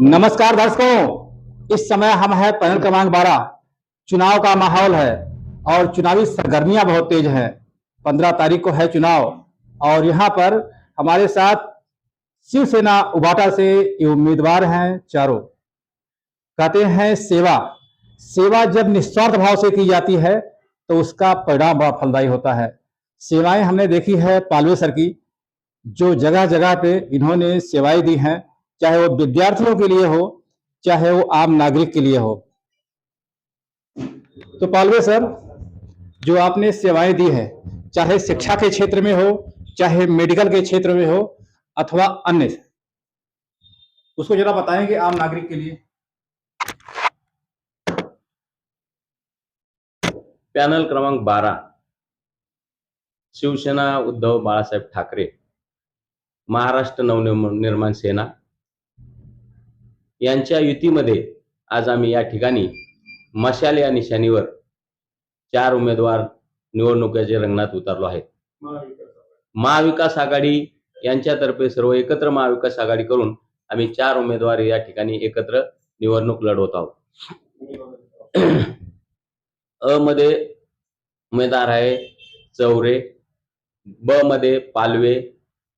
नमस्कार दर्शकों, इस समय हम हैं पैनल क्रमांक 12। चुनाव का माहौल है और चुनावी सरगर्मियां बहुत तेज हैं। 15 तारीख को है चुनाव और यहाँ पर हमारे साथ शिवसेना उबाटा से ये उम्मीदवार हैं चारों। कहते हैं सेवा सेवा जब निस्वार्थ भाव से की जाती है तो उसका परिणाम बड़ा फलदायी होता है। सेवाएं हमने देखी है पालवे सर की, जो जगह जगह पे इन्होंने सेवाएं दी हैं, चाहे वो विद्यार्थियों के लिए हो चाहे वो आम नागरिक के लिए हो। तो पालवे सर, जो आपने सेवाएं दी है, चाहे शिक्षा के क्षेत्र में हो, चाहे मेडिकल के क्षेत्र में हो अथवा अन्य, उसको जरा बताएंगे आम नागरिक के लिए। पॅनल क्रमांक 12 शिवसेना उद्धव बाळासाहेब ठाकरे, महाराष्ट्र नवनिर्माण सेना यांच्या युतीमध्ये आज आम्ही या ठिकाणी मशाल या निशाणीवर 4 उमेदवार निवडणुकीच्या रिंगणात उतरलो आहेत। महाविकास आघाडी यांच्यातर्फे सर्व एकत्र महाविकास आघाडी करून आम्ही 4 उमेदवार या ठिकाणी एकत्र निवडणूक लढवत आहोत। अ मध्ये उमेदवार आहे चौरे, ब मध्ये पालवे,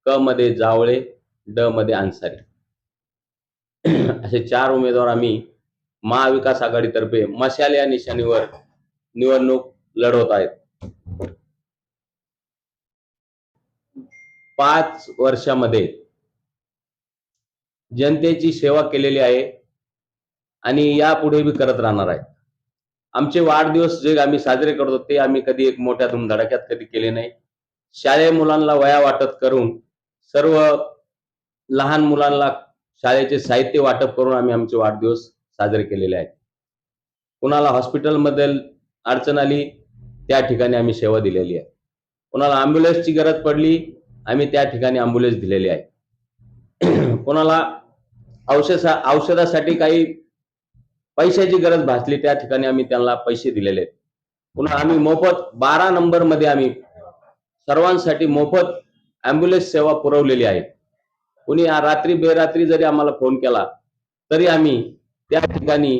क मध्ये जावळे, ड मध्ये अन्सारी, असे 4 उमेदवार आम्ही महाविकास आघाडीतर्फे मशाल या निशाणीवर निवडणूक लढवत आहेत। 5 वर्षामध्ये जनतेची सेवा केलेली आहे आणि यापुढे भी करत राहणार आहे। आमचे वाढदिवस जे आम्ही साजरे करतो ते आम्ही कधी एक मोठ्या धुमधडाक्यात कधी केले नाही। शाळेय मुलांना वह्या वाटप करून, सर्व लहान मुलांना शाळेचे साहित्य वाटप करून आम्ही आमचे वाढदिवस साजरे केलेले आहेत। कुणाला हॉस्पिटलमध्ये अडचण आली त्या ठिकाणी आम्ही सेवा दिलेली आहे। कुणाला ॲम्ब्युलन्सची गरज पडली आम्ही त्या ठिकाणी ॲम्ब्युलन्स दिलेली आहे। कुणाला औषधासाठी काही पैशाची गरज भासली त्या ठिकाणी आम्ही त्यांना पैसे दिलेले आहेत। पुन्हा आम्ही मोफत 12 नंबर मध्ये आम्ही सर्वांसाठी मोफत ॲम्ब्युलन्स सेवा पुरवलेली आहे। कुणी रात्री बेरात्री जरी आम्हाला फोन केला तरी आम्ही त्या ठिकाणी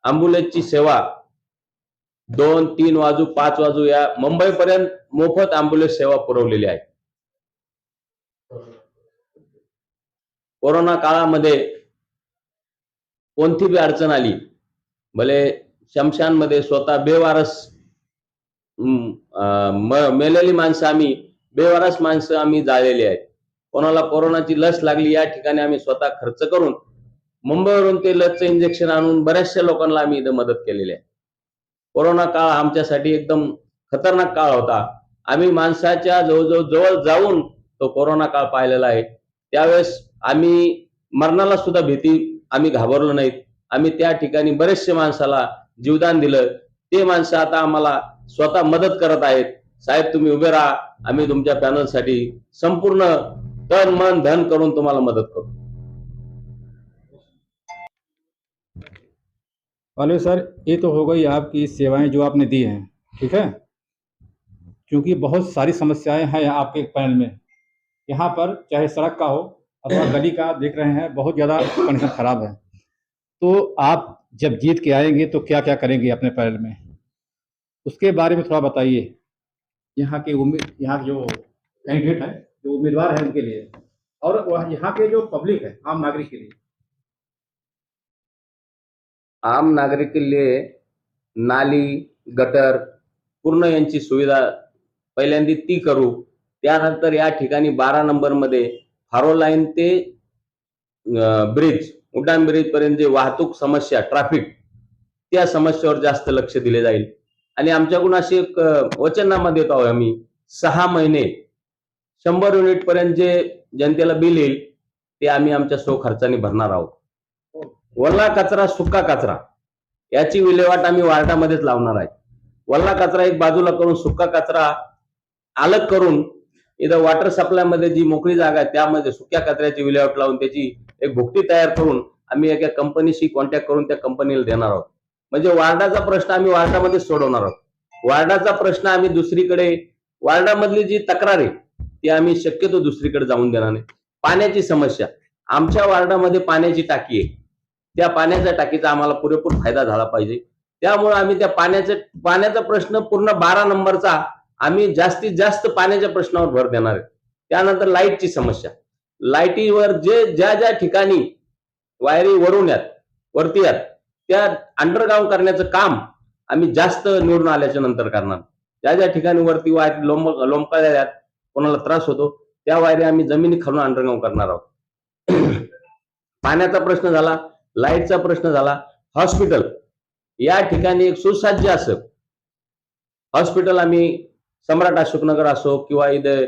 ॲम्ब्युलन्सची सेवा 2, 3 वाजू 5 वाजू या मुंबईपर्यंत मोफत ॲम्ब्युलन्स सेवा पुरवलेली आहे। कोरोना काळामध्ये कोणती भी अडचण आली, भले शमशानमध्ये स्वतः बेवारस मेलेली माणसं आम्ही बेवारस माणसं आम्ही जाळलेली आहेत। कोणाला कोरोनाची लस लागली या ठिकाणी आम्ही स्वतः खर्च करून मुंबईवरून ते लसचं इंजेक्शन आणून बऱ्याचशा लोकांना आम्ही इथे मदत केलेली आहे। कोरोना काळ आमच्यासाठी एकदम खतरनाक काळ होता। आम्ही माणसाच्या जवळ जाऊन तो कोरोना काळ पाहिलेला आहे। त्यावेळेस आम्ही मरणाला सुद्धा भीती आम्ही घाबरलो नाहीत। आम्ही त्या ठिकाणी बरेचशे माणसाला जीवदान दिलं। ते माणसं आता आम्हाला स्वतः मदत करत आहेत। साहेब तुम्ही उभे राहा, आम्ही तुमच्या पॅनलसाठी संपूर्ण तन मन धन करून तुम्हाला मदत करू। पालवे सर, ये तो हो गई आपकी सेवाएं जो आपने दी हैं, ठीक है। क्योंकि बहुत सारी समस्याएं हैं आपके पैनल में। यहाँ पर चाहे सड़क का हो अथवा गली का, देख रहे हैं बहुत ज़्यादा कंडीशन खराब है। तो आप जब जीत के आएंगे तो क्या क्या करेंगे अपने पैनल में, उसके बारे में थोड़ा बताइए। यहाँ के जो कैंडिडेट हैं, जो उम्मीदवार हैं उनके लिए, और यहाँ के जो पब्लिक है, आम नागरिक के लिए। आम नागरिक के लिए नाली गटर पूर्ण यांची सुविधा पहिल्यांदा ती करू। त्यानंतर या ठिकाणी 12 नंबर मध्ये फारो लाईन ते ब्रिज, उड्डाण ब्रिज पर्यंत जे वाहतूक समस्या, ट्रॅफिक, त्या समस्येवर जास्त लक्ष दिले जाईल। आणि आमच्याकडून अशी एक वचननामा देत आहोत आम्ही, 6 महिने 100 युनिट पर्यंत जे जनतेला बिल येईल ते आम्ही आमच्या सो खर्चाने भरणार आहोत। वल्ला कचरा, सुका कचरा याची विल्हेवाट आम्ही वार्डामध्येच लावणार आहे। वल्ला कचरा एक बाजूला करून सुका कचरा अलग करून इथं वॉटर सप्लाय मध्ये जी मोकळी जागा आहे त्यामध्ये सुक्या कचऱ्याची विल्हेवाट लावून त्याची एक भुकटी तयार करून आम्ही एका कंपनीशी कॉन्टॅक्ट करून त्या कंपनीला देणार आहोत। म्हणजे वार्डाचा प्रश्न आम्ही वार्डामध्ये सोडवणार आहोत। वार्डाचा प्रश्न आम्ही दुसरीकडे, वार्डामधली जी तक्रार आहे ती आम्ही शक्यतो दुसरीकडे जाऊन देणार नाही। पाण्याची समस्या, आमच्या वार्डामध्ये पाण्याची टाकी आहे, त्या पाण्याच्या टाकीचा आम्हाला पुरेपूर फायदा झाला पाहिजे. त्यामुळे आम्ही त्या पाण्याचा प्रश्न पूर्ण 12 नंबरचा आम्ही जास्तीत जास्त पाण्याच्या प्रश्नावर भर देणार आहे. त्यानंतर लाईटची समस्या, लाईटीवर ज्या ज्या ठिकाणी वायरी वरती यात त्या अंडरग्राऊंड करण्याचं काम आम्ही जास्त निवडून आल्याच्या नंतर करणार. ज्या ज्या ठिकाणी वरती वायर लोंबकळल्यात, कोणाला त्रास होतो, त्या वायरी आम्ही जमिनी खालून अंडरग्राऊंड करणार आहोत. पाण्याचा प्रश्न झाला, लाईटचा प्रश्न झाला. हॉस्पिटल, या ठिकाणी एक सुसज्ज असं हॉस्पिटल आम्ही सम्राट अशोकनगर असो किंवा इथे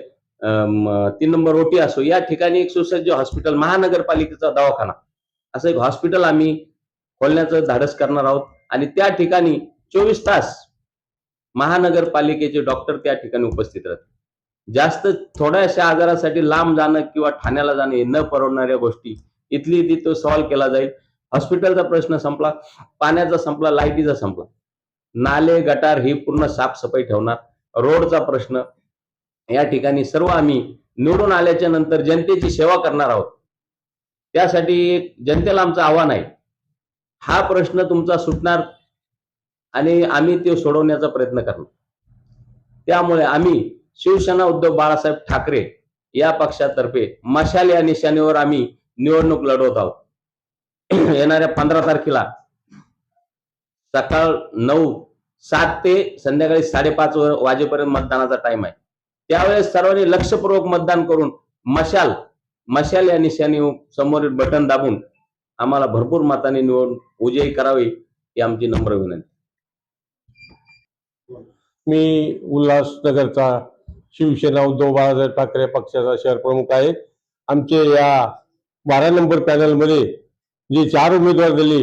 3 नंबर ओटी असो, या ठिकाणी एक सुसज्ज हॉस्पिटल, महानगरपालिकेचा दवाखाना असं एक हॉस्पिटल आम्ही खोलण्याचं धाडस करणार आहोत. आणि त्या ठिकाणी 24 तास महानगरपालिकेचे डॉक्टर त्या ठिकाणी उपस्थित राहतात. जास्त थोड्याशा आजारासाठी लांब जाणं किंवा ठाण्याला जाणं हे न परवडणाऱ्या गोष्टी इथली तिथं सॉल्व्ह केला जाईल. हॉस्पिटलचा प्रश्न संपला, पाण्याचा संपला, लाईटीचा संपला. नाले गटार ही पूर्ण साफसफाई ठेवणार. रोडचा प्रश्न, या ठिकाणी सर्व आम्ही निवडून आल्याच्या नंतर जनतेची सेवा करणार आहोत. त्यासाठी एक जनतेला आमचं आव्हान आहे, हा प्रश्न तुमचा सुटणार आणि आम्ही ते सोडवण्याचा प्रयत्न करणार. त्यामुळे आम्ही शिवसेना उद्धव बाळासाहेब ठाकरे या पक्षातर्फे मशाल या निशाणीवर आम्ही निवडणूक लढवत आहोत. येणाऱ्या 15 तारखेला सकाळ 7 ते संध्याकाळी 5:30 वाजेपर्यंत मतदानाचा टाइम आहे. त्यावेळेस सर्वांनी लक्षपूर्वक मतदान करून मशाल या निशाणी समोरील बटन दाबून आम्हाला भरपूर मताने निवडून विजयी करावे ही आमची नम्र विनंती. मी उल्हासनगरचा शिवसेना उद्धव बाळासाहेब ठाकरे पक्षाचा शहर प्रमुख आहे. आमचे या 12 नंबर पॅनलमध्ये जे 4 उमेदवार दिले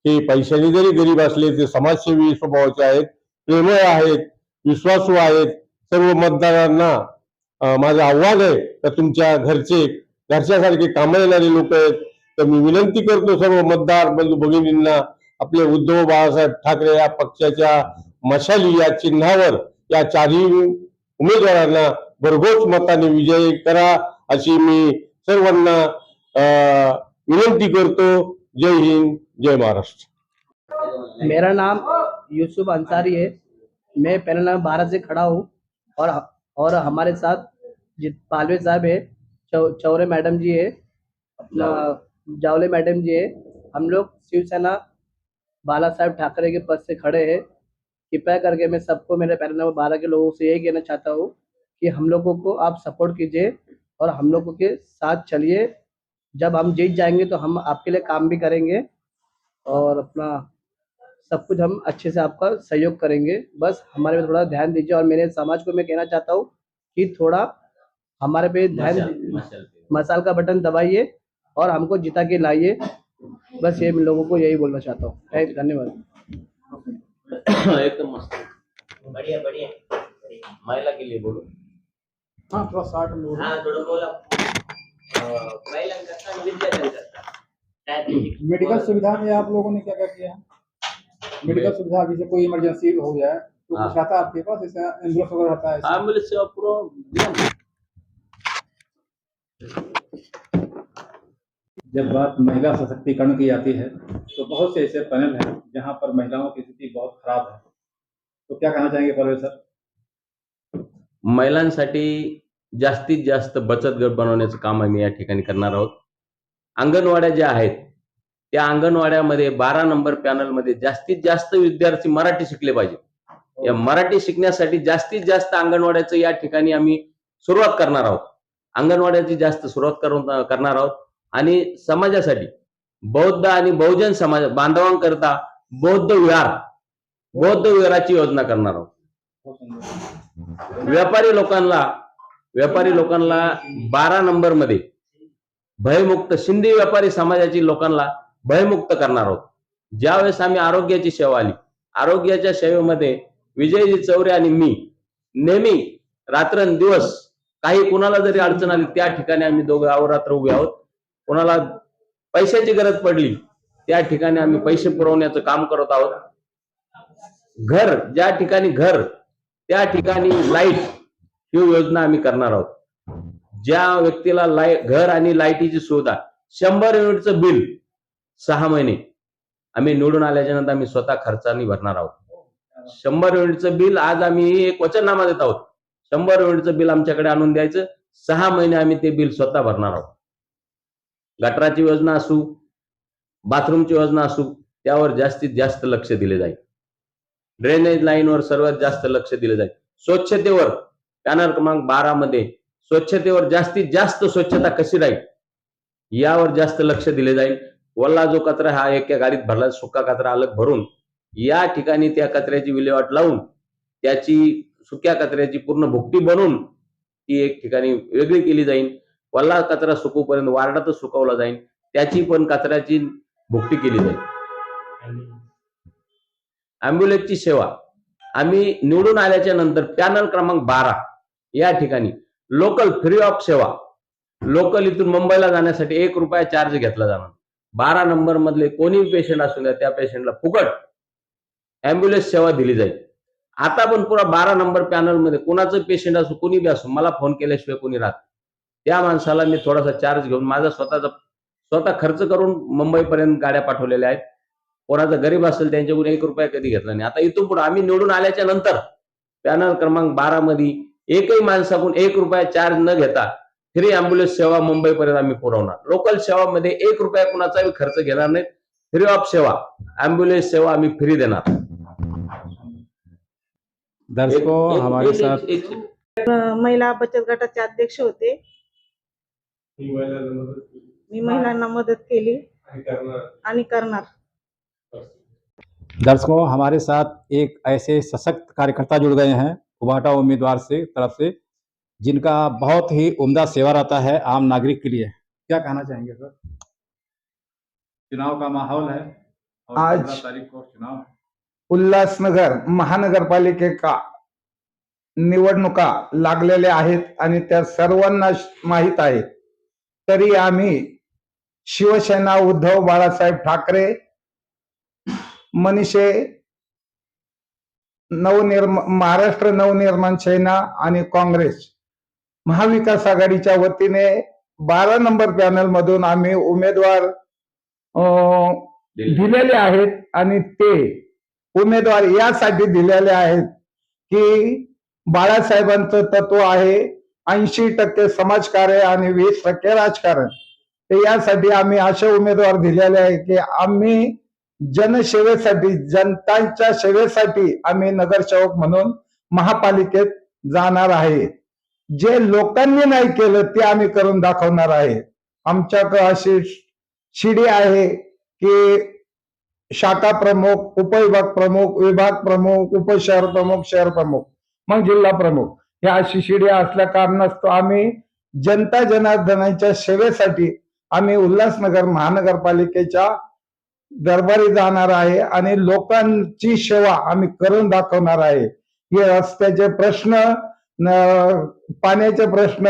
हे पैशाने जरी गरीब असले ते समाजसेवी स्वभावाचे आहेत, प्रेमळ आहेत, विश्वासू आहेत. सर्व मतदारांना माझं आव्हान आहे तर तुमच्या घरच्यासारखे कामं येणारे लोक आहेत. तर मी विनंती करतो सर्व मतदार बंधू भगिनींना, आपले उद्धव बाळासाहेब ठाकरे या पक्षाच्या मशाली या चिन्हावर या 4ही उमेदवारांना भरघोस मताने विजयी करा अशी मी सर्वांना विनंती करतो. जय हिंद, जय महाराष्ट्र. मेरा नाम यूसुफ अंसारी है। मैं पैनल नंबर 12 से खड़ा हूँ और हमारे साथ पालवे साहब है, चौरे मैडम जी है, अपना जावले मैडम जी है। हम लोग शिवसेना बाला साहेब ठाकरे के पद से खड़े हैं। कृपया करके मैं सबको, मेरे पैनल नंबर 12 के लोगों से यही कहना चाहता हूँ कि हम लोगों को आप सपोर्ट कीजिए और हम लोगों के साथ चलिए। जब हम जीत जाएंगे तो हम आपके लिए काम भी करेंगे और अपना सब कुछ हम अच्छे से आपका सहयोग करेंगे। बस हमारे पे थोड़ा ध्यान दीजिए और मेरे समाज को मैं कहना चाहता हूँ कि थोड़ा हमारे पे मसाल का बटन दबाइए और हमको जिता के लाइए। बस ये मैं लोगों को यही बोलना चाहता हूँ। धन्यवाद। एकदम मस्त, बढ़िया बढ़िया। महिला के लिए बोलो। हाँ, थोड़ा 60 लोग। हाँ, थोड़ा बोला। महिला करता, विद्यार्थी करता। मेडिकल सुविधा में आप लोगों ने क्या क्या किया? मेडिकल सुविधा, जैसे कोई इमरजेंसी हो जाए तो कुछ आता है आपके पास? जैसे एम्बुलेंस वगैरह आता है? एम्बुलेंस सेवा पूरा। जब बात महिला सशक्तिकरण की आती है तो बहुत से ऐसे पैनल हैं जहां पर महिलाओं की स्थिति बहुत खराब है, तो क्या कहना चाहेंगे परवेज सर? महिलांसाठी जास्तीत जास्त बचत गट बनवण्याचं काम आम्ही या ठिकाणी करणार आहोत. अंगणवाड्या ज्या आहेत त्या अंगणवाड्यामध्ये 12 नंबर पॅनलमध्ये जास्तीत जास्त विद्यार्थी मराठी शिकले पाहिजे. या मराठी शिकण्यासाठी जास्तीत जास्त अंगणवाड्याचं या ठिकाणी आम्ही सुरुवात करणार आहोत. अंगणवाड्याची जास्त सुरुवात करणार आहोत आणि समाजासाठी बौद्ध आणि बहुजन समाज बांधवांकरता बौद्ध विहाराची योजना करणार आहोत. व्यापारी लोकांना 12 नंबर मध्ये भयमुक्त, सिंधी व्यापारी समाजाची लोकांना भयमुक्त करणार आहोत. ज्यावेळेस आम्ही आरोग्याची सेवा आली, आरोग्याच्या सेवेमध्ये विजयजी चौरे आणि मी नेहमी रात्रंदिवस, काही कुणाला जरी अडचण आली त्या ठिकाणी आम्ही दोघं अहोरात्र उभे आहोत. कोणाला पैशाची गरज पडली त्या ठिकाणी आम्ही पैसे पुरवण्याचं काम करत आहोत. ज्या ठिकाणी घर त्या ठिकाणी लाईट ही योजना आम्ही करणार आहोत. ज्या व्यक्तीला घर आणि लाईटीची सुविधा 100 युनिटचं बिल 6 महिने आम्ही निवडून आल्याच्या नंतर आम्ही स्वतः खर्चाने भरणार आहोत. 100 युनिटचं बिल आज आम्ही एक वचननामा देत आहोत. 100 युनिटचं बिल आमच्याकडे आणून द्यायचं. 6 महिने आम्ही ते बिल स्वतः भरणार आहोत. गटराची योजना असू, बाथरूमची योजना असू, त्यावर जास्तीत जास्त लक्ष दिले जाईल. ड्रेनेज लाईनवर सर्वात जास्त लक्ष दिले जाईल. स्वच्छतेवर पॅनल क्रमांक 12 मध्ये स्वच्छतेवर जास्तीत जास्त स्वच्छता कशी राहील यावर जास्त लक्ष दिले जाईल. ओला जो कचरा हा एका गाडीत भरला, सुका कचरा अलग भरून या ठिकाणी त्या कचऱ्याची विल्हेवाट लावून त्याची सुक्या कचऱ्याची पूर्ण भुकटी बनवून ती एक ठिकाणी वेगळी केली जाईल. ओला कचरा सुकूपर्यंत वार्डातच सुकवला जाईल, त्याची पण कचऱ्याची भुकटी केली जाईल. अँब्युलन्सची सेवा आम्ही निवडून आल्याच्या नंतर पॅनल क्रमांक 12 या ठिकाणी लोकल फ्री ऑफ सेवा, लोकल इथून मुंबईला जाण्यासाठी 1 रुपया चार्ज घेतला जाणार. 12 नंबर मधले कोणी पेशंट असू द्या त्या पेशंटला फुकट अँब्युलन्स सेवा दिली जाईल. आता पण पुरा 12 नंबर पॅनल मध्ये कोणाचं पेशंट असो, कोणी बी असो, मला फोन केल्याशिवाय कोणी राहत, त्या माणसाला मी थोडासा चार्ज घेऊन माझा स्वतः खर्च करून मुंबईपर्यंत गाड्या पाठवलेल्या आहेत. कोणाचा गरीब असेल त्यांच्याकडून 1 रुपया कधी घेतला नाही. आता इथून पुढे आम्ही निवडून आल्याच्या नंतर पॅनल क्रमांक 12 मध्ये एकही माणसाकडून 1 रुपया चार्ज न घेता फ्री अँब्युलन्स सेवा मुंबईपर्यंत आम्ही पुरवणार. लोकल सेवामध्ये 1 रुपया कुणाचाही खर्च घेणार नाही. फ्री ऑफ सेवा अँब्युलन्स सेवा आम्ही फ्री देणार. दर्शकों हमारे साथ महिला बचत गटाचे अध्यक्ष होते. मी महिलांना मदत केली आणि करणार. दर्शकों हमारे साथ एक ऐसे सशक्त कार्यकर्ता जुड़ गए हैं उबाटा उम्मीदवार से तरफ से, जिनका बहुत ही उम्दा सेवा रहता है आम नागरिक के लिए. क्या कहना चाहेंगे सर? चुनाव का माहौल है और आज 15 तारीख को चुनाव है. उल्हासनगर महानगरपालिकेचा निवडणुका लागलेल्या आहेत आणि त्या सर्वांना माहीत आहे. तरी आम्ही शिवसेना उद्धव बाळासाहेब ठाकरे, मनीषे महाराष्ट्र नवनिर्माण सेना आणि काँग्रेस महाविकास आघाडीच्या वतीने 12 नंबर पॅनल मधून आम्ही उमेदवार दिलेले आहेत. आणि ते उमेदवार यासाठी दिलेले आहेत की बाळासाहेबांचं तत्व आहे 80% समाजकार्य आणि 20% राजकारण. ते यासाठी आम्ही असे उमेदवार दिलेले आहे की आम्ही जनसेवेसाठी, जनतांच्या सेवेसाठी आम्ही नगरसेवक म्हणून महापालिकेत जाणार आहे. जे लोकांनी नाही केलं ते आम्ही करून दाखवणार आहे. आमच्याकडे अशी शिडी आहे की शाखा प्रमुख, उपविभाग प्रमुख, विभाग प्रमुख, उपशहर प्रमुख, शहर प्रमुख, मग जिल्हा प्रमुख, या अशी शिडी असल्या कारणास्तव आम्ही जनता जनार्दनाच्या सेवेसाठी आम्ही उल्हासनगर महानगरपालिकेच्या दरबारी जाणार आहे आणि लोकांची सेवा आम्ही करून दाखवणार आहे. हे रस्त्याचे प्रश्न, पाण्याचे प्रश्न,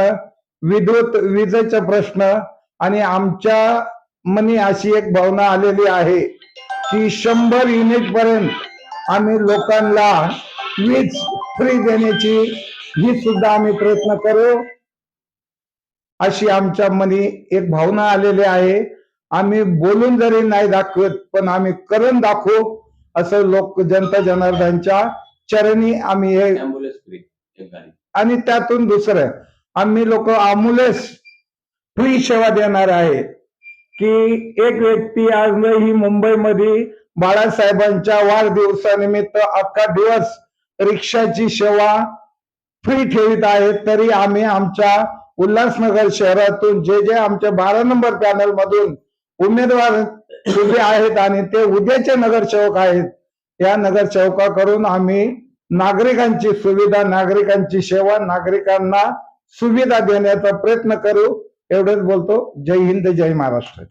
विजेचे प्रश्न आणि आमच्या मनी अशी एक भावना आलेली आहे की 100 युनिट पर्यंत आम्ही लोकांना वीज फ्री देण्याची ही सुद्धा आम्ही प्रयत्न करू, अशी आमच्या मनी एक भावना आलेली आहे. आम्ही बोलून जरी नाही दाखवत पण आम्ही करून दाखवू असं लोक जनता जनार्दनच्या चरणी आम्ही हे. आणि त्यातून दुसरं आम्ही लोक अँब्युलन्स फ्री सेवा देणार आहे की एक व्यक्ती आजही मुंबईमध्ये बाळासाहेबांच्या वाढदिवसानिमित्त अख्खा दिवस रिक्षाची सेवा फ्री ठेवीत आहे. तरी आम्ही आमच्या उल्हासनगर शहरातून जे आमच्या 12 नंबर पॅनल मधून उमेदवार उभे आहेत आणि ते उद्याचे नगरसेवक आहेत, या नगरसेवकाकडून आम्ही नागरिकांची सुविधा, नागरिकांची सेवा, नागरिकांना सुविधा देण्याचा प्रयत्न करू. एवढंच बोलतो. जय हिंद, जय महाराष्ट्र.